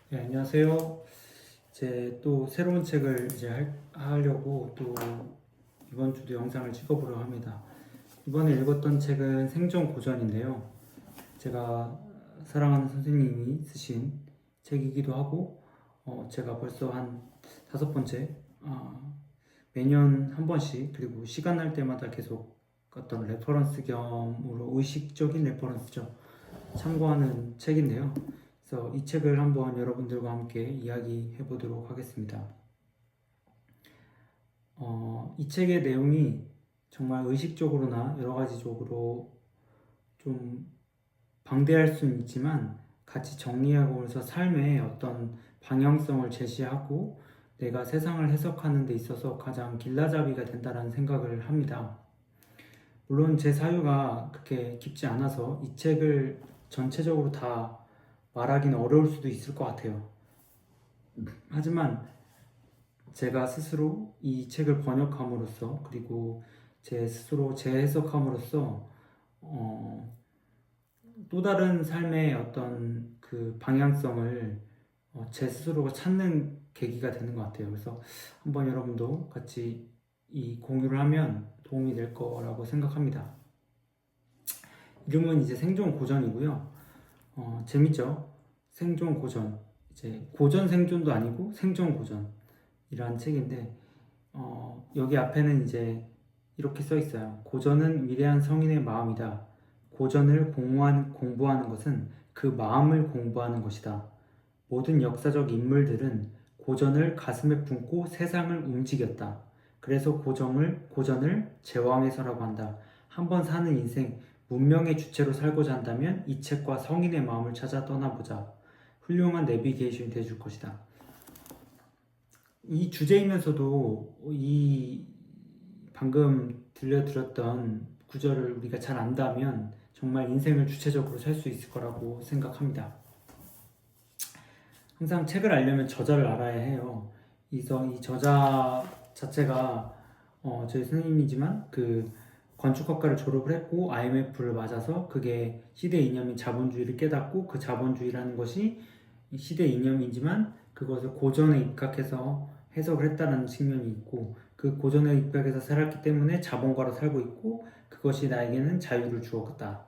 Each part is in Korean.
네, 안녕하세요. 이제 또 새로운 책을 하려고 또 이번 주도 영상을 찍어보려고 합니다. 이번에 읽었던 책은 생존 고전인데요. 제가 사랑하는 선생님이 쓰신 책이기도 하고, 제가 벌써 한 5번째, 매년 한 번씩, 그리고 시간 날 때마다 계속 어떤 레퍼런스 겸으로 의식적인 레퍼런스죠. 참고하는 책인데요. 그래서 이 책을 한번 여러분들과 함께 이야기해 보도록 하겠습니다. 이 책의 내용이 정말 의식적으로나 여러 가지적으로 좀 방대할 수는 있지만 같이 정리하고 해서 삶의 어떤 방향성을 제시하고 내가 세상을 해석하는 데 있어서 가장 길라잡이가 된다는 생각을 합니다. 물론 제 사유가 그렇게 깊지 않아서 이 책을 전체적으로 다 말하기는 어려울 수도 있을 것 같아요. 하지만 제가 스스로 이 책을 번역함으로써 그리고 제 스스로 재해석함으로써 또 다른 삶의 어떤 그 방향성을 제 스스로가 찾는 계기가 되는 것 같아요. 그래서 한번 여러분도 같이 이 공유를 하면 도움이 될 거라고 생각합니다. 이름은 이제 생존 고전이고요. 재밌죠? 생존 고전. 이제 고전 생존도 아니고 생존 고전이라는 책인데, 여기 앞에는 이제 이렇게 써 있어요. 고전은 위대한 성인의 마음이다. 고전을 공부하는 것은 그 마음을 공부하는 것이다. 모든 역사적 인물들은 고전을 가슴에 품고 세상을 움직였다. 그래서 고전을 제왕의 서라고 한다. 한번 사는 인생, 문명의 주체로 살고자 한다면 이 책과 성인의 마음을 찾아 떠나보자. 훌륭한 내비게이션이 되어줄 것이다. 이 주제이면서도 이 방금 들려드렸던 구절을 우리가 잘 안다면 정말 인생을 주체적으로 살 수 있을 거라고 생각합니다. 항상 책을 알려면 저자를 알아야 해요. 이 저자 자체가 저희 선생님이지만 그 건축학과를 졸업을 했고 IMF를 맞아서 그게 시대 이념인 자본주의를 깨닫고 그 자본주의라는 것이 시대 이념이지만 그것을 고전에 입각해서 해석을 했다는 측면이 있고 그 고전에 입각해서 살았기 때문에 자본가로 살고 있고 그것이 나에게는 자유를 주었다.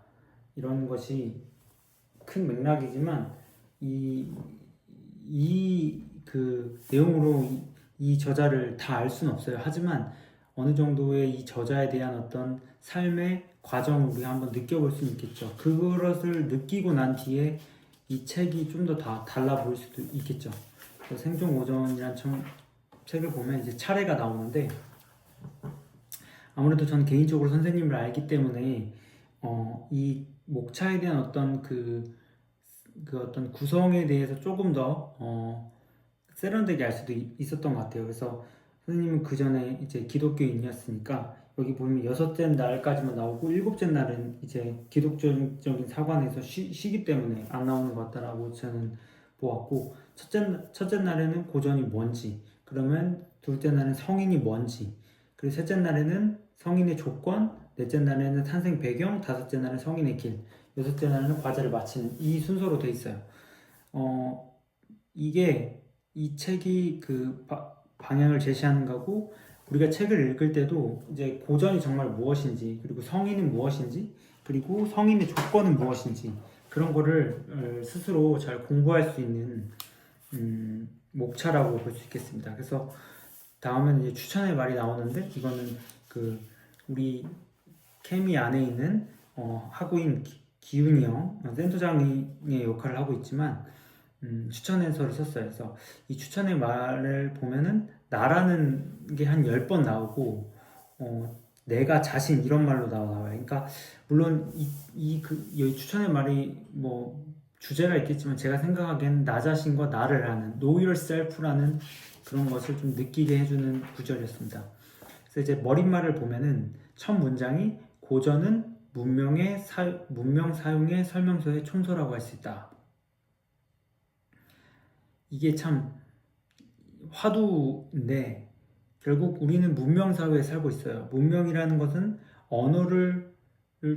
이런 것이 큰 맥락이지만 그 내용으로 이 저자를 다 알 수는 없어요. 하지만 어느 정도의 이 저자에 대한 어떤 삶의 과정을 우리가 한번 느껴볼 수는 있겠죠. 그것을 느끼고 난 뒤에 이 책이 좀 더 달라 보일 수도 있겠죠. 생존 고전이란 책을 보면 이제 차례가 나오는데 아무래도 전 개인적으로 선생님을 알기 때문에 이 목차에 대한 어떤 그 어떤 구성에 대해서 조금 더 세련되게 알 수도 있었던 것 같아요. 그래서 선생님은 그 전에 이제 기독교인이었으니까 여기 보면 6째 날까지만 나오고 7째 날은 이제 기독교적인 사관에서 쉬기 때문에 안 나오는 것 같다라고 저는 보았고 첫째 날에는 고전이 뭔지, 그러면 둘째 날은 성인이 뭔지, 그리고 셋째 날에는 성인의 조건, 넷째 날에는 탄생 배경, 다섯째 날은 성인의 길, 여섯째 날에는 과제를 마치는 이 순서로 돼 있어요. 이게 이 책이 그 방향을 제시하는 거고 우리가 책을 읽을 때도 이제 고전이 정말 무엇인지 그리고 성인은 무엇인지 그리고 성인의 조건은 무엇인지 그런 거를 스스로 잘 공부할 수 있는 목차라고 볼 수 있겠습니다. 그래서 다음은 이제 추천의 말이 나오는데 이거는 그 우리 케미 안에 있는 학우인 기훈이 형 센터장의 역할을 하고 있지만 추천해서를 썼어요. 그래서 이 추천의 말을 보면은 나라는 게 한 10번 나오고 내가 자신 이런 말로 나와요. 그러니까 물론 이 추천의 말이 뭐 주제가 있겠지만 제가 생각하기에는 나 자신과 나를 하는 Know Yourself라는 그런 것을 좀 느끼게 해주는 구절이었습니다. 그래서 이제 머릿말을 보면은 첫 문장이 고전은 문명 사용의 설명서의 촌소라고 할 수 있다. 이게 참 화두인데 결국 우리는 문명 사회에 살고 있어요. 문명이라는 것은 언어를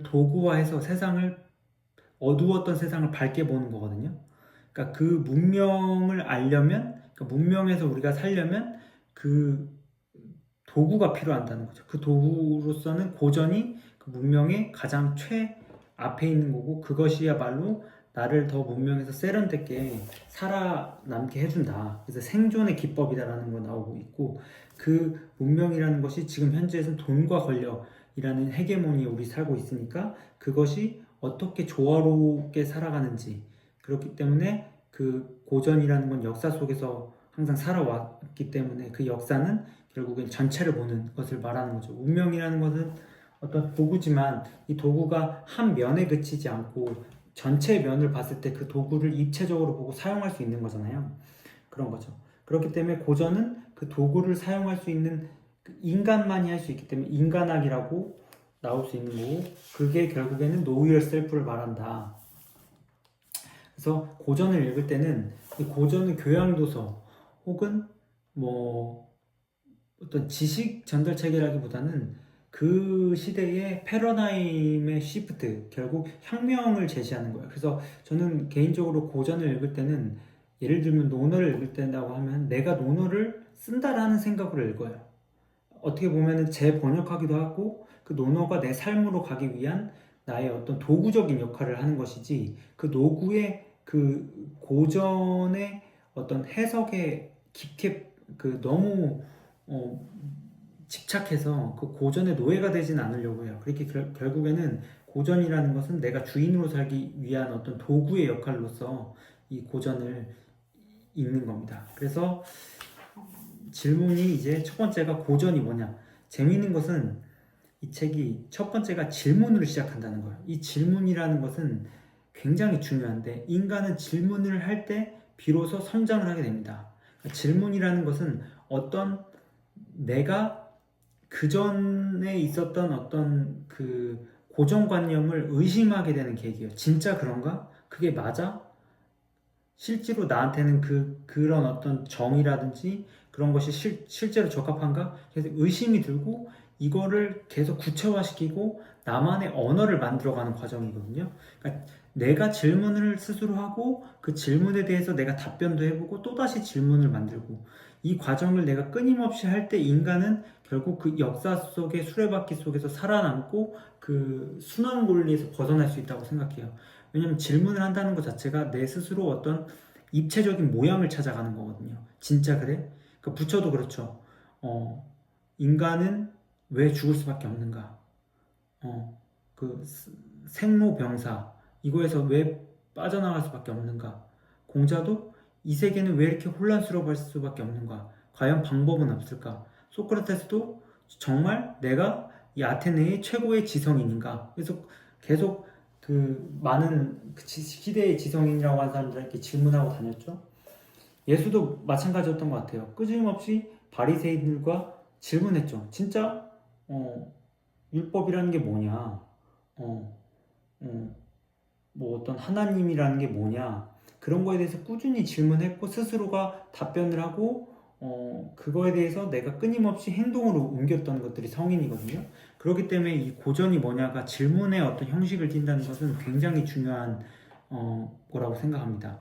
도구화해서 어두웠던 세상을 밝게 보는 거거든요. 그러니까 그 문명을 알려면, 그러니까 문명에서 우리가 살려면 그 도구가 필요한다는 거죠. 그 도구로서는 고전이 그 문명의 가장 최 앞에 있는 거고, 그것이야말로 나를 더 문명에서 세련되게 살아남게 해준다. 그래서 생존의 기법이다라는 거 나오고 있고, 그 문명이라는 것이 지금 현재에서는 돈과 권력이라는 헤게모니에 우리 살고 있으니까 그것이 어떻게 조화롭게 살아가는지, 그렇기 때문에 그 고전이라는 건 역사 속에서 항상 살아왔기 때문에 그 역사는 결국엔 전체를 보는 것을 말하는 거죠. 운명이라는 것은 어떤 도구지만 이 도구가 한 면에 그치지 않고 전체 면을 봤을 때 그 도구를 입체적으로 보고 사용할 수 있는 거잖아요. 그런 거죠. 그렇기 때문에 고전은 그 도구를 사용할 수 있는 그 인간만이 할 수 있기 때문에 인간학이라고 나올 수 있는 거고, 그게 결국에는 Know Yourself를 말한다. 그래서 고전을 읽을 때는 이 고전은 교양도서 혹은 뭐 어떤 지식 전달 체계라기보다는 그 시대의 패러다임의 시프트, 결국 혁명을 제시하는 거예요. 그래서 저는 개인적으로 고전을 읽을 때는, 예를 들면 논어를 읽을 때라고 하면 내가 논어를 쓴다라는 생각으로 읽어요. 어떻게 보면은 재번역하기도 하고 그 논어가 내 삶으로 가기 위한 나의 어떤 도구적인 역할을 하는 것이지, 그 노구의 그 고전의 어떤 해석에 깊게 그 너무 집착해서 그 고전의 노예가 되진 않으려고 해요. 그렇게 결국에는 고전이라는 것은 내가 주인으로 살기 위한 어떤 도구의 역할로서 이 고전을 읽는 겁니다. 그래서 질문이 이제 첫 번째가 고전이 뭐냐. 재미있는 것은 이 책이 첫 번째가 질문으로 시작한다는 거예요. 이 질문이라는 것은 굉장히 중요한데, 인간은 질문을 할 때 비로소 성장을 하게 됩니다. 그러니까 질문이라는 것은 어떤 내가 그 전에 있었던 어떤 그 고정관념을 의심하게 되는 계기예요. 진짜 그런가? 그게 맞아? 실제로 나한테는 그런 어떤 정의라든지 그런 것이 실제로 적합한가? 그래서 의심이 들고 이거를 계속 구체화시키고 나만의 언어를 만들어가는 과정이거든요. 그러니까 내가 질문을 스스로 하고 그 질문에 대해서 내가 답변도 해보고 또다시 질문을 만들고, 이 과정을 내가 끊임없이 할 때 인간은 결국 그 역사 속의 수레바퀴 속에서 살아남고 그 순환 원리에서 벗어날 수 있다고 생각해요. 왜냐면 질문을 한다는 것 자체가 내 스스로 어떤 입체적인 모양을 찾아가는 거거든요. 진짜 그래? 그 부처도 그렇죠. 인간은 왜 죽을 수밖에 없는가? 그 생로병사 이거에서 왜 빠져나갈 수밖에 없는가? 공자도 이 세계는 왜 이렇게 혼란스러워할 수밖에 없는가? 과연 방법은 없을까? 소크라테스도 정말 내가 이 아테네의 최고의 지성인인가? 그래서 계속 그 많은 그 시대의 지성인이라고 하는 사람들에게 질문하고 다녔죠. 예수도 마찬가지였던 것 같아요. 끊임없이 바리새인들과 질문했죠. 진짜 율법이라는 게 뭐냐? 뭐 어떤 하나님이라는 게 뭐냐? 그런 거에 대해서 꾸준히 질문했고 스스로가 답변을 하고 그거에 대해서 내가 끊임없이 행동으로 옮겼던 것들이 성인이거든요. 그렇기 때문에 이 고전이 뭐냐가 질문의 어떤 형식을 띈다는 것은 굉장히 중요한 거라고 생각합니다.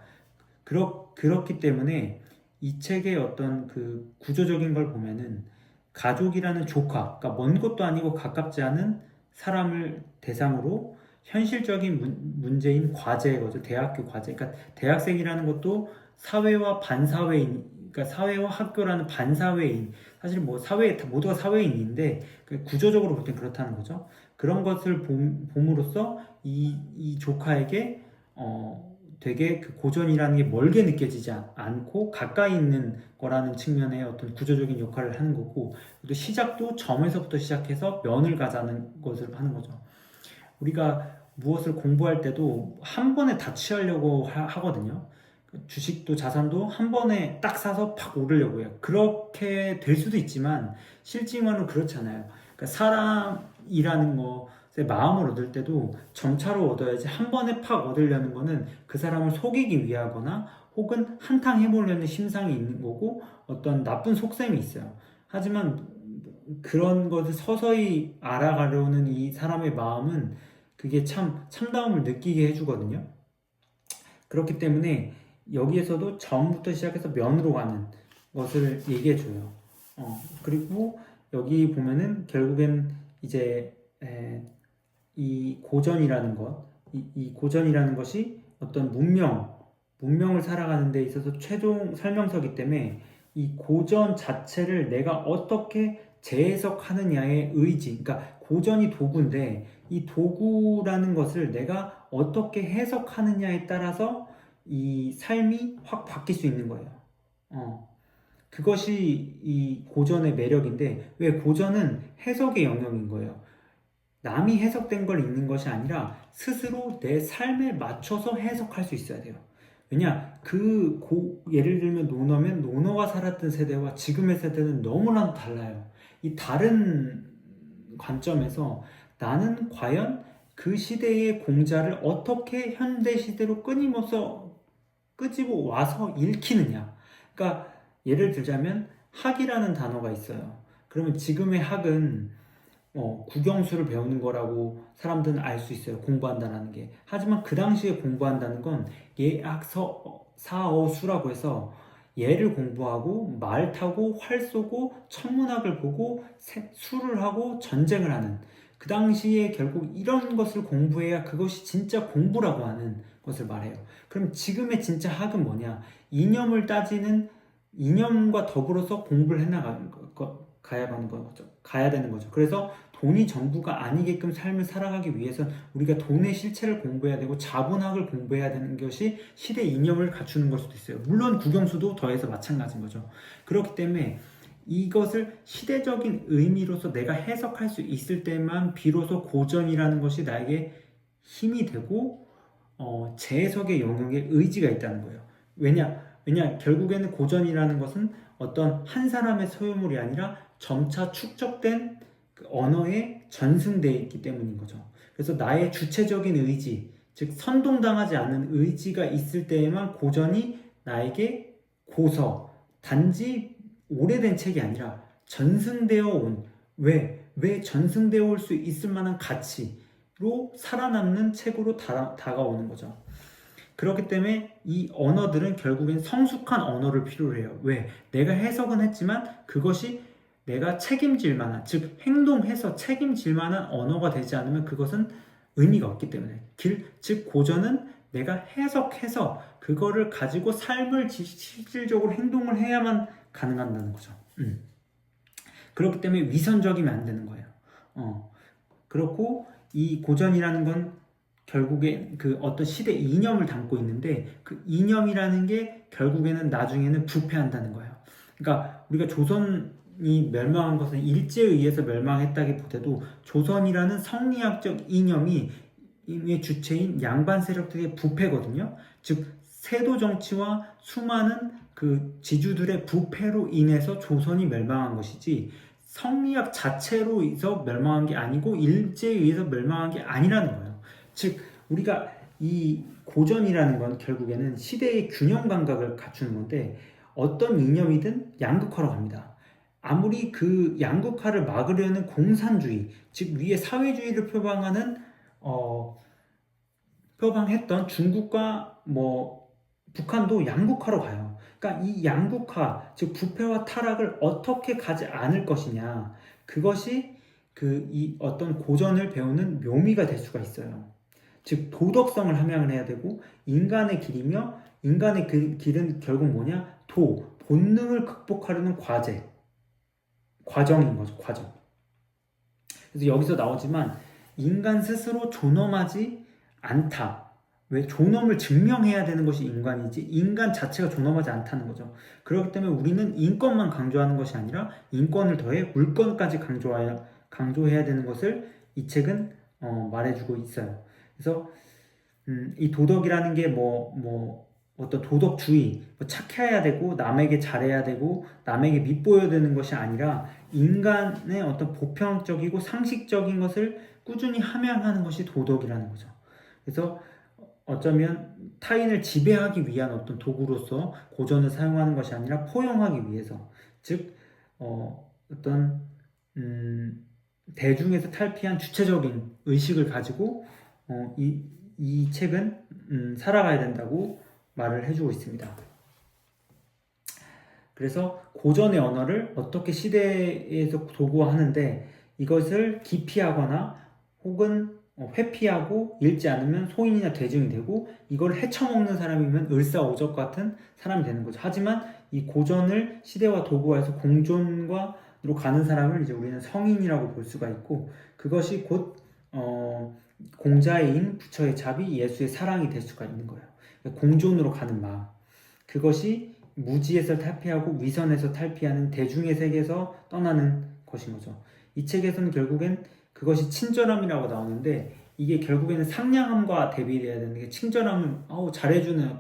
그렇기 때문에 이 책의 어떤 그 구조적인 걸 보면은 가족이라는 조카, 그러니까 먼 것도 아니고 가깝지 않은 사람을 대상으로 현실적인 문제인 과제거죠. 대학교 과제. 그러니까 대학생이라는 것도 사회와 반사회인, 그러니까 사회와 학교라는 반사회인. 사실 뭐 사회 모두가 사회인인데 구조적으로 볼 땐 그렇다는 거죠. 그런 것을 봄으로써 이 조카에게 되게 그 고전이라는 게 멀게 느껴지지 않고 가까이 있는 거라는 측면의 어떤 구조적인 역할을 하는 거고, 또 시작도 점에서부터 시작해서 면을 가자는 것을 하는 거죠. 우리가 무엇을 공부할 때도 한 번에 다 취하려고 하거든요. 주식도 자산도 한 번에 딱 사서 팍 오르려고 해요. 그렇게 될 수도 있지만 실질적으로는 그렇지 않아요. 그러니까 사람이라는 것의 마음을 얻을 때도 점차로 얻어야지, 한 번에 팍 얻으려는 거는 그 사람을 속이기 위하거나 혹은 한탕 해보려는 심상이 있는 거고 어떤 나쁜 속셈이 있어요. 하지만 그런 것을 서서히 알아가려는 이 사람의 마음은 그게 참 참다움을 느끼게 해주거든요. 그렇기 때문에 여기에서도 점부터 시작해서 면으로 가는 것을 얘기해줘요. 그리고 여기 보면은 결국엔 이제 이 고전이라는 것, 이 고전이라는 것이 어떤 문명을 살아가는 데 있어서 최종 설명서이기 때문에 이 고전 자체를 내가 어떻게 재해석하느냐의 의지, 그러니까 고전이 도구인데 이 도구라는 것을 내가 어떻게 해석하느냐에 따라서 이 삶이 확 바뀔 수 있는 거예요. 그것이 이 고전의 매력인데 왜 고전은 해석의 영역인 거예요. 남이 해석된 걸 읽는 것이 아니라 스스로 내 삶에 맞춰서 해석할 수 있어야 돼요. 왜냐, 예를 들면 논어면 논어가 살았던 세대와 지금의 세대는 너무나도 달라요. 이 다른 관점에서 나는 과연 그 시대의 공자를 어떻게 현대 시대로 끊임없이 끄집어 와서 읽히느냐. 그러니까 예를 들자면 학이라는 단어가 있어요. 그러면 지금의 학은 국영수를 배우는 거라고 사람들은 알 수 있어요. 공부한다는 게. 하지만 그 당시에 공부한다는 건 예학사어수라고 해서 예를 공부하고 말 타고 활 쏘고 천문학을 보고 수를 하고 전쟁을 하는 그 당시에 결국 이런 것을 공부해야 그것이 진짜 공부라고 하는 것을 말해요. 그럼 지금의 진짜 학은 뭐냐? 이념을 따지는 이념과 더불어서 공부를 해나가는 가야 되는 거죠. 그래서 돈이 전부가 아니게끔 삶을 살아가기 위해서는 우리가 돈의 실체를 공부해야 되고 자본학을 공부해야 되는 것이 시대 이념을 갖추는 걸 수도 있어요. 물론 국영수도 더해서 마찬가지인 거죠. 그렇기 때문에 이것을 시대적인 의미로서 내가 해석할 수 있을 때만 비로소 고전이라는 것이 나에게 힘이 되고 재해석의 영역에 의지가 있다는 거예요. 왜냐 결국에는 고전이라는 것은 어떤 한 사람의 소유물이 아니라 점차 축적된 그 언어에 전승되어 있기 때문인 거죠. 그래서 나의 주체적인 의지, 즉 선동당하지 않는 의지가 있을 때에만 고전이 나에게 단지 오래된 책이 아니라 전승되어 온, 왜 전승되어 올 수 있을 만한 가치로 살아남는 책으로 다가오는 거죠. 그렇기 때문에 이 언어들은 결국엔 성숙한 언어를 필요로 해요. 왜? 내가 해석은 했지만 그것이 내가 책임질 만한, 즉 행동해서 책임질 만한 언어가 되지 않으면 그것은 의미가 없기 때문에 즉 고전은 내가 해석해서 그거를 가지고 삶을 실질적으로 행동을 해야만 가능한다는 거죠. 그렇기 때문에 위선적이면 안 되는 거예요. 그렇고 이 고전이라는 건 결국에 그 어떤 시대 이념을 담고 있는데 그 이념이라는 게 결국에는 나중에는 부패한다는 거예요. 그러니까 우리가 조선이 멸망한 것은 일제에 의해서 멸망했다기보다도 조선이라는 성리학적 이념이 주체인 양반 세력들의 부패거든요. 즉 세도 정치와 수많은 그 지주들의 부패로 인해서 조선이 멸망한 것이지 성리학 자체로 해서 멸망한 게 아니고 일제에 의해서 멸망한 게 아니라는 거예요. 즉 우리가 이 고전이라는 건 결국에는 시대의 균형 감각을 갖추는 건데 어떤 이념이든 양극화로 갑니다. 아무리 그 양극화를 막으려는 공산주의, 즉 위에 사회주의를 표방했던 중국과 북한도 양극화로 가요. 그러니까 이 양극화, 즉 부패와 타락을 어떻게 가지 않을 것이냐, 그것이 이 어떤 고전을 배우는 묘미가 될 수가 있어요. 즉 도덕성을 함양을 해야 되고 인간의 길이며 인간의 그 길은 결국 뭐냐? 본능을 극복하려는 과정인 거죠. 과정. 그래서 여기서 나오지만 인간 스스로 존엄하지 않다. 왜? 존엄을 증명해야 되는 것이 인간이지 인간 자체가 존엄하지 않다는 거죠. 그렇기 때문에 우리는 인권만 강조하는 것이 아니라 인권을 더해 물권까지 강조해야 되는 것을 이 책은 말해주고 있어요. 그래서 이 도덕이라는 게 어떤 도덕주의, 착해야 되고 남에게 잘해야 되고 남에게 밑보여야 되는 것이 아니라 인간의 어떤 보편적이고 상식적인 것을 꾸준히 함양하는 것이 도덕이라는 거죠. 그래서 어쩌면 타인을 지배하기 위한 어떤 도구로서 고전을 사용하는 것이 아니라 포용하기 위해서, 즉 어떤 대중에서 탈피한 주체적인 의식을 가지고 이 책은 살아가야 된다고 말을 해주고 있습니다. 그래서 고전의 언어를 어떻게 시대에서 도구화하는데 이것을 기피하거나 혹은 회피하고 읽지 않으면 소인이나 대중이 되고 이걸 헤쳐먹는 사람이면 을사오적 같은 사람이 되는 거죠. 하지만 이 고전을 시대와 도구화해서 공존과로 가는 사람을 이제 우리는 성인이라고 볼 수가 있고 그것이 곧 공자의 인, 부처의 자비, 예수의 사랑이 될 수가 있는 거예요. 그러니까 공존으로 가는 마음. 그것이 무지에서 탈피하고 위선에서 탈피하는 대중의 세계에서 떠나는 것인 거죠. 이 책에서는 결국엔 그것이 친절함이라고 나오는데 이게 결국에는 상냥함과 대비돼야 되는 게 친절함은 잘해주는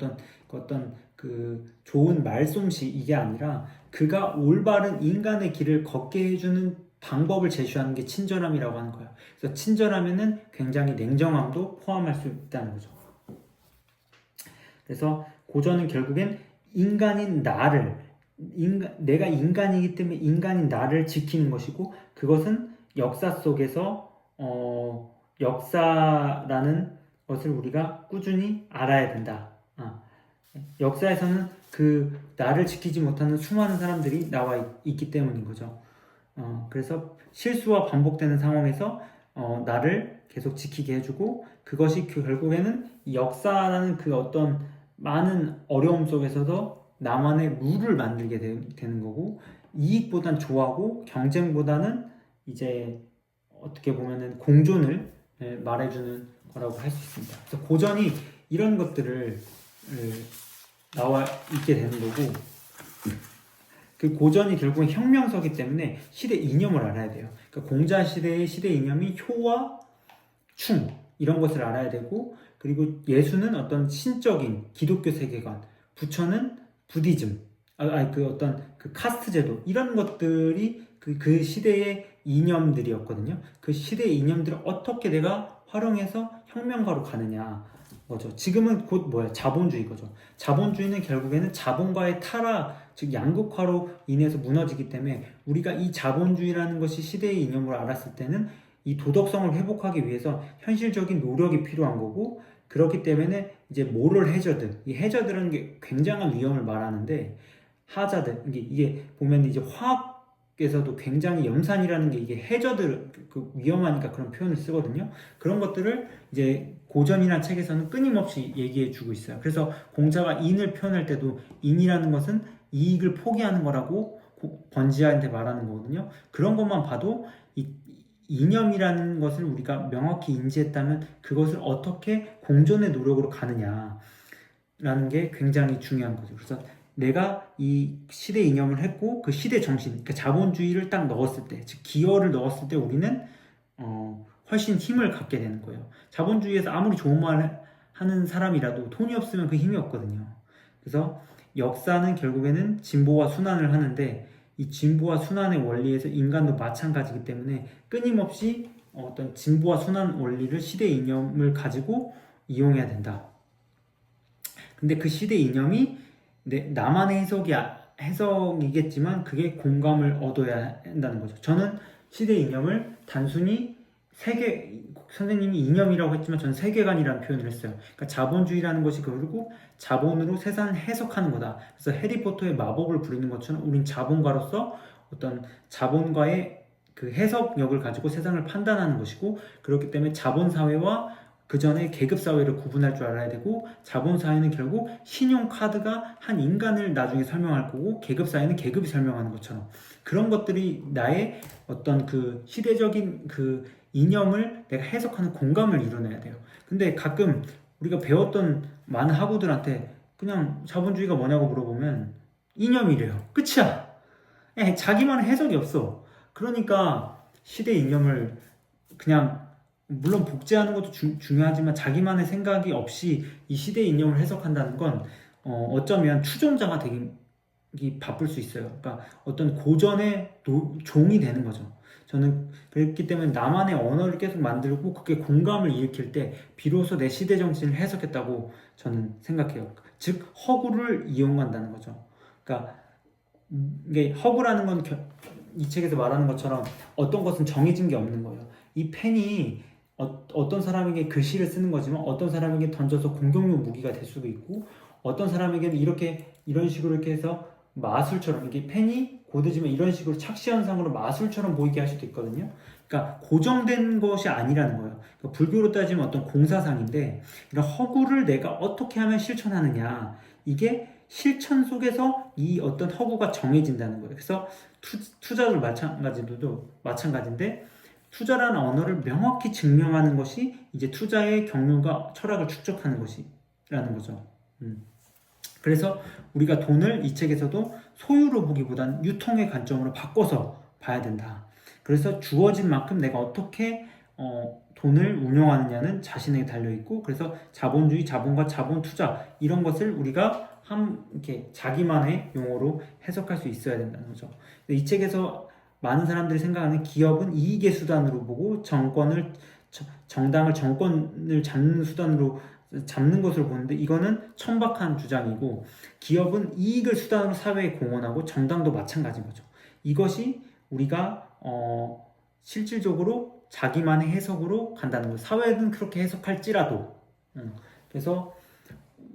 어떤 그 좋은 말솜씨 이게 아니라 그가 올바른 인간의 길을 걷게 해주는 방법을 제시하는 게 친절함이라고 하는 거예요. 그래서 친절하면은 굉장히 냉정함도 포함할 수 있다는 거죠. 그래서 고전은 결국엔 인간인 나를 내가 인간이기 때문에 인간인 나를 지키는 것이고 그것은 역사 속에서 역사라는 것을 우리가 꾸준히 알아야 된다. 역사에서는 그 나를 지키지 못하는 수많은 사람들이 나와 있기 때문인 거죠. 그래서 실수와 반복되는 상황에서 나를 계속 지키게 해주고 그것이 결국에는 역사라는 그 어떤 많은 어려움 속에서도 나만의 룰을 만들게 되는 거고 이익보단 조화고 경쟁보다는 이제 어떻게 보면은 공존을 말해주는 거라고 할 수 있습니다. 그래서 고전이 이런 것들을 나와 있게 되는 거고 그 고전이 결국은 혁명서기 때문에 시대 이념을 알아야 돼요. 그러니까 공자 시대의 시대 이념이 효와 충 이런 것을 알아야 되고 그리고 예수는 어떤 신적인 기독교 세계관, 부처는 부디즘, 그 어떤 그 카스트 제도 이런 것들이 그 시대의 이념들이었거든요. 그 시대의 이념들을 어떻게 내가 활용해서 혁명가로 가느냐 거죠. 지금은 곧 자본주의 거죠. 자본주의는 결국에는 자본과의 타락, 즉 양극화로 인해서 무너지기 때문에 우리가 이 자본주의라는 것이 시대의 이념으로 알았을 때는 이 도덕성을 회복하기 위해서 현실적인 노력이 필요한 거고 그렇기 때문에 이제 모럴 해저드, 이 해저드라는 게 굉장한 위험을 말하는데 하자드 이게 보면 이제 화학에서도 굉장히 염산이라는 게 이게 해저드 그 위험하니까 그런 표현을 쓰거든요. 그런 것들을 이제 고전이라는 책에서는 끊임없이 얘기해주고 있어요. 그래서 공자가 인을 표현할 때도 인이라는 것은 이익을 포기하는 거라고 권지한테 말하는 거거든요. 그런 것만 봐도 이 이념이라는 것을 우리가 명확히 인지했다면 그것을 어떻게 공존의 노력으로 가느냐라는 게 굉장히 중요한 거죠. 그래서 내가 이 시대 이념을 했고 그 시대 정신, 그러니까 자본주의를 딱 넣었을 때, 즉 기여를 넣었을 때 우리는 훨씬 힘을 갖게 되는 거예요. 자본주의에서 아무리 좋은 말 하는 사람이라도 돈이 없으면 그 힘이 없거든요. 그래서 역사는 결국에는 진보와 순환을 하는데 이 진보와 순환의 원리에서 인간도 마찬가지이기 때문에 끊임없이 어떤 진보와 순환 원리를 시대 이념을 가지고 이용해야 된다. 근데 그 시대 이념이 나만의 해석이겠지만 그게 공감을 얻어야 한다는 거죠. 저는 시대 이념을 단순히 선생님이 이념이라고 했지만 저는 세계관이라는 표현을 했어요. 그러니까 자본주의라는 것이 결국 자본으로 세상을 해석하는 거다. 그래서 해리포터의 마법을 부리는 것처럼 우린 자본가로서 어떤 자본가의 그 해석력을 가지고 세상을 판단하는 것이고 그렇기 때문에 자본사회와 그 전에 계급사회를 구분할 줄 알아야 되고 자본사회는 결국 신용카드가 한 인간을 나중에 설명할 거고 계급사회는 계급이 설명하는 것처럼 그런 것들이 나의 어떤 그 시대적인 그 이념을 내가 해석하는 공감을 이뤄내야 돼요. 근데 가끔 우리가 배웠던 많은 학우들한테 그냥 자본주의가 뭐냐고 물어보면 이념이래요. 끝이야. 자기만의 해석이 없어. 그러니까 시대 이념을 그냥 물론 복제하는 것도 중요하지만 자기만의 생각이 없이 이 시대 이념을 해석한다는 건 어쩌면 추종자가 되기 바쁠 수 있어요. 그러니까 어떤 고전의 종이 되는 거죠. 저는 그렇기 때문에 나만의 언어를 계속 만들고 그게 공감을 일으킬 때 비로소 내 시대 정신을 해석했다고 저는 생각해요. 즉 허구를 이용한다는 거죠. 그러니까 이게 허구라는 건 이 책에서 말하는 것처럼 어떤 것은 정해진 게 없는 거예요. 이 펜이 어떤 사람에게 글씨를 쓰는 거지만 어떤 사람에게 던져서 공격용 무기가 될 수도 있고 어떤 사람에게는 이런 식으로 이렇게 해서 마술처럼 이게 펜이 고드지만 이런 식으로 착시 현상으로 마술처럼 보이게 할 수도 있거든요. 그러니까 고정된 것이 아니라는 거예요. 그러니까 불교로 따지면 어떤 공사상인데 이런 허구를 내가 어떻게 하면 실천하느냐 이게 실천 속에서 이 어떤 허구가 정해진다는 거예요. 그래서 투자도 마찬가지인데 투자라는 언어를 명확히 증명하는 것이 이제 투자의 경륜과 철학을 축적하는 것이라는 거죠. 그래서 우리가 돈을 이 책에서도 소유로 보기보단 유통의 관점으로 바꿔서 봐야 된다. 그래서 주어진 만큼 내가 어떻게 돈을 운용하느냐는 자신에게 달려있고, 그래서 자본주의, 자본과 자본 투자 이런 것을 우리가 이렇게 자기만의 용어로 해석할 수 있어야 된다는 거죠. 이 책에서 많은 사람들이 생각하는 기업은 이익의 수단으로 보고 정권을 잡는 수단으로 잡는 것으로 보는데 이거는 천박한 주장이고, 기업은 이익을 수단으로 사회에 공헌하고 정당도 마찬가지인 거죠. 이것이 우리가 실질적으로 자기만의 해석으로 간다는 거죠. 사회는 그렇게 해석할지라도. 그래서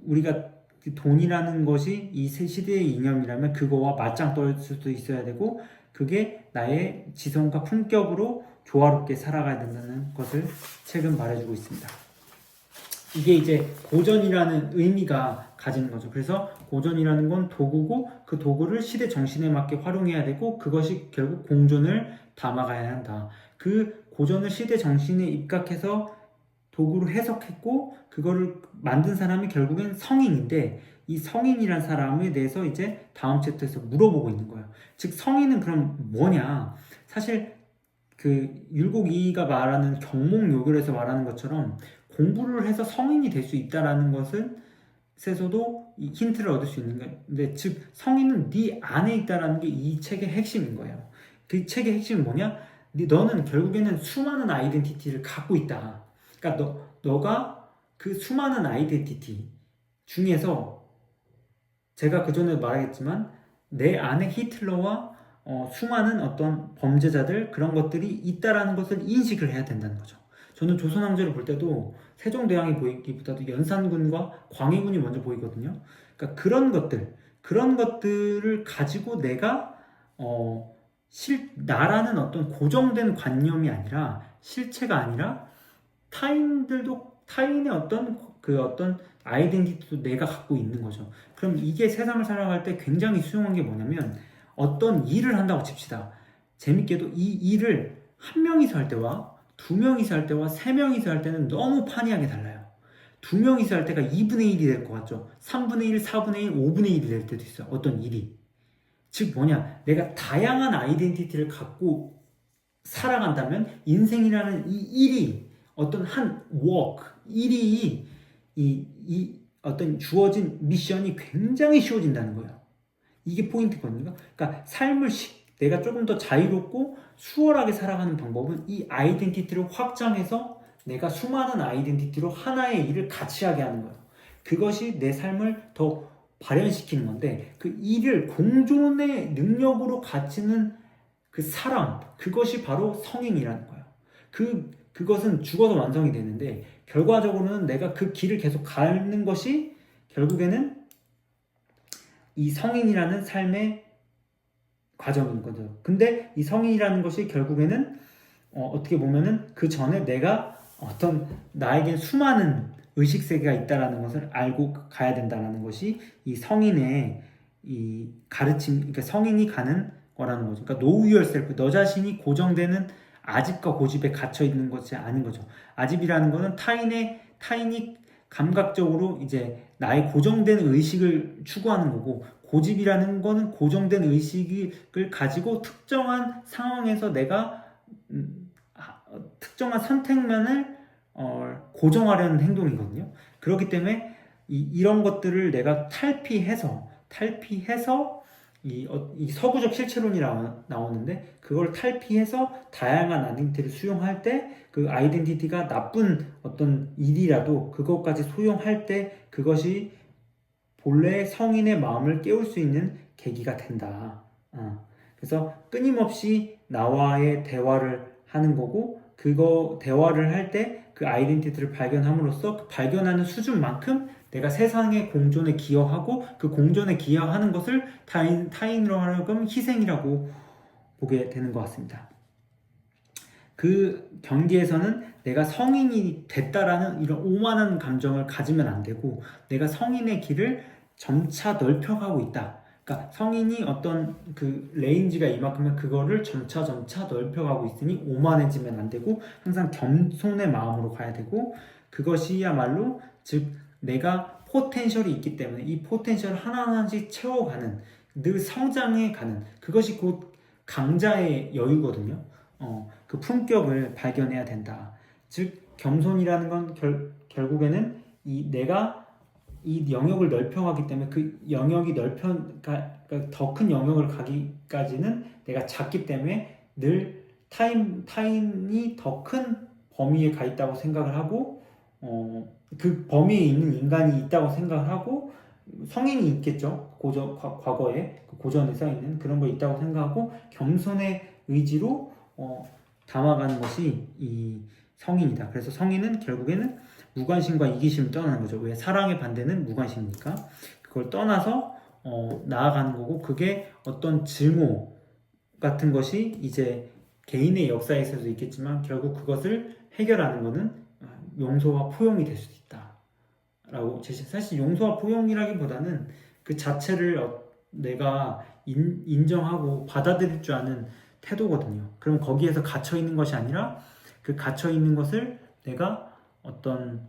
우리가 돈이라는 것이 이 시대의 이념이라면 그거와 맞짱 떨 수도 있어야 되고, 그게 나의 지성과 품격으로 조화롭게 살아가야 된다는 것을 책은 말해주고 있습니다. 이게 이제 고전이라는 의미가 가지는 거죠. 그래서 고전이라는 건 도구고, 그 도구를 시대 정신에 맞게 활용해야 되고, 그것이 결국 공존을 담아가야 한다. 그 고전을 시대 정신에 입각해서 도구로 해석했고, 그거를 만든 사람이 결국엔 성인인데, 이 성인이란 사람에 대해서 이제 다음 챕터에서 물어보고 있는 거예요. 즉 성인은 그럼 뭐냐? 사실 그 율곡이가 말하는 경몽요결에서 말하는 것처럼 공부를 해서 성인이 될 수 있다라는 것은 에서도 힌트를 얻을 수 있는 건데, 즉 성인은 네 안에 있다라는 게 이 책의 핵심인 거예요. 그 책의 핵심은 뭐냐? 너는 결국에는 수많은 아이덴티티를 갖고 있다. 그러니까 너가 그 수많은 아이덴티티 중에서, 제가 그 전에 말했지만 내 안에 히틀러와 수많은 어떤 범죄자들, 그런 것들이 있다라는 것을 인식을 해야 된다는 거죠. 저는 조선왕조를 볼 때도 세종대왕이 보이기보다도 연산군과 광해군이 먼저 보이거든요. 그러니까 그런 것들을 가지고 내가 나라는 어떤 고정된 관념이 아니라, 실체가 아니라 타인의 어떤 아이덴티티도 내가 갖고 있는 거죠. 그럼 이게 세상을 살아갈 때 굉장히 수용한 게 뭐냐면, 어떤 일을 한다고 칩시다. 재밌게도 이 일을 한 명이서 할 때와 두 명이서 할 때와 세 명이서 할 때는 너무 판이하게 달라요. 두 명이서 할 때가 2분의 1이 될 것 같죠. 3분의 1, 4분의 1, 5분의 1이 될 때도 있어요. 어떤 일이. 즉 뭐냐, 내가 다양한 아이덴티티를 갖고 살아간다면 인생이라는 이 일이, 어떤 한 일이 이 어떤 주어진 미션이 굉장히 쉬워진다는 거예요. 이게 포인트거든요. 그러니까 내가 조금 더 자유롭고 수월하게 살아가는 방법은 이 아이덴티티를 확장해서 내가 수많은 아이덴티티로 하나의 일을 같이 하게 하는 거예요. 그것이 내 삶을 더 발현시키는 건데, 그 일을 공존의 능력으로 갖추는 그 사람, 그것이 바로 성인이라는 거예요. 그것은 죽어서 완성이 되는데, 결과적으로는 내가 그 길을 계속 가는 것이 결국에는 이 성인이라는 삶의 과정인 거죠. 근데 이 성인이라는 것이 결국에는 어떻게 보면은 그 전에 내가 나에겐 수많은 의식세계가 있다라는 것을 알고 가야 된다라는 것이 이 성인의 이 가르침, 그러니까 성인이 가는 거라는 거죠. 그러니까 know yourself, 너 자신이 고정되는 아집과 고집에 갇혀 있는 것이 아닌 거죠. 아집이라는 것은 타인이 감각적으로 이제 나의 고정된 의식을 추구하는 거고, 고집이라는 거는 고정된 의식을 가지고 특정한 상황에서 내가 특정한 선택면을 고정하려는 행동이거든요. 그렇기 때문에 이런 것들을 내가 탈피해서 이 서구적 실체론이 나오는데, 그걸 탈피해서 다양한 아이덴티티를 수용할 때, 그 아이덴티티가 나쁜 어떤 일이라도 그것까지 소용할 때, 그것이 본래 성인의 마음을 깨울 수 있는 계기가 된다. 그래서 끊임없이 나와의 대화를 하는 거고, 그거 대화를 할 때 그 아이덴티티를 발견함으로써 그 발견하는 수준만큼 내가 세상의 공존에 기여하고 그 공존에 기여하는 것을 타인으로 하여금 희생이라고 보게 되는 것 같습니다. 그 경계에서는 내가 성인이 됐다라는 이런 오만한 감정을 가지면 안 되고 내가 성인의 길을 점차 넓혀가고 있다. 그러니까 성인이 어떤 그 레인지가 이만큼면 그거를 점차 넓혀가고 있으니 오만해지면 안 되고 항상 겸손의 마음으로 가야 되고 그것이야말로 즉 내가 포텐셜이 있기 때문에 이 포텐셜을 하나하나씩 채워가는 늘 성장해 가는 그것이 곧 강자의 여유거든요. 그 품격을 발견해야 된다. 즉 겸손이라는 건 결국에는 내가 이 영역을 넓혀가기 때문에 그 영역이 그러니까 더 큰 영역을 가기까지는 내가 작기 때문에 늘 타인이 더 큰 범위에 가 있다고 생각을 하고 그 범위에 있는 인간이 있다고 생각을 하고 성인이 있겠죠. 과거에 그 고전에 써있는 그런 거 있다고 생각하고 겸손의 의지로 담아가는 것이 이 성인이다. 그래서 성인은 결국에는 무관심과 이기심을 떠나는 거죠. 왜? 사랑의 반대는 무관심이니까. 그걸 떠나서 나아가는 거고 그게 어떤 증오 같은 것이 이제 개인의 역사에 있어도 있겠지만 결국 그것을 해결하는 것은 용서와 포용이 될 수도 있다. 라고 사실 용서와 포용이라기보다는 그 자체를 내가 인정하고 받아들일 줄 아는 태도거든요. 그럼 거기에서 갇혀 있는 것이 아니라 그 갇혀 있는 것을 내가 어떤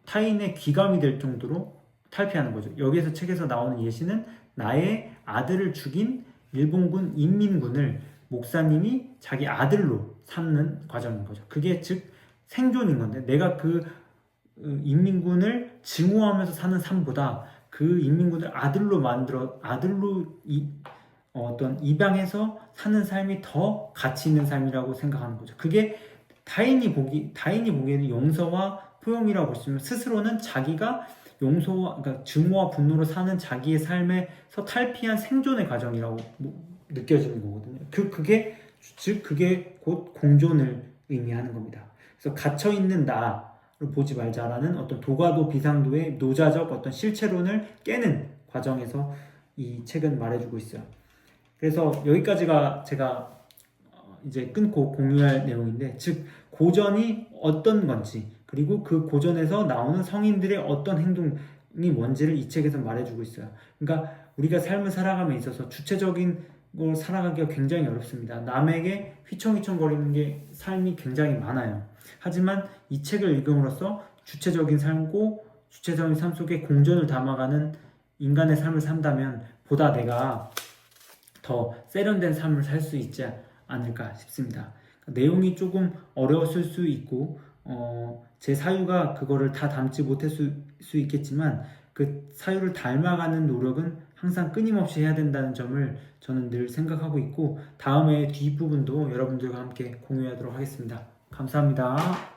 타인의 귀감이 될 정도로 탈피하는 거죠. 여기에서 책에서 나오는 예시는 나의 아들을 죽인 일본군 인민군을 목사님이 자기 아들로 삼는 과정인 거죠. 그게 즉 생존인 건데 내가 그 인민군을 증오하면서 사는 삶보다 그 인민군을 아들로 어떤 입양해서 사는 삶이 더 가치 있는 삶이라고 생각하는 거죠. 그게 타인이 보기에는 용서와 포용이라고 볼 수 있으면 스스로는 자기가 그러니까 증오와 분노로 사는 자기의 삶에서 탈피한 생존의 과정이라고 느껴지는 거거든요. 그게 곧 공존을 의미하는 겁니다. 그래서 갇혀 있는 나를 보지 말자라는 어떤 도가도 비상도의 노자적 어떤 실체론을 깨는 과정에서 이 책은 말해주고 있어요. 그래서 여기까지가 제가 이제 끊고 공유할 내용인데, 즉 고전이 어떤 건지 그리고 그 고전에서 나오는 성인들의 어떤 행동이 뭔지를 이 책에서 말해주고 있어요. 그러니까 우리가 삶을 살아감에 있어서 주체적인 걸 살아가기가 굉장히 어렵습니다. 남에게 휘청휘청거리는 게 삶이 굉장히 많아요. 하지만 이 책을 읽음으로써 주체적인 삶 속에 공존을 담아가는 인간의 삶을 산다면 보다 내가 더 세련된 삶을 살 수 있지 않을까 싶습니다. 내용이 조금 어려웠을 수 있고 제 사유가 그거를 다 담지 못했을 수 있겠지만 그 사유를 닮아가는 노력은 항상 끊임없이 해야 된다는 점을 저는 늘 생각하고 있고, 다음에 뒷부분도 여러분들과 함께 공유하도록 하겠습니다. 감사합니다.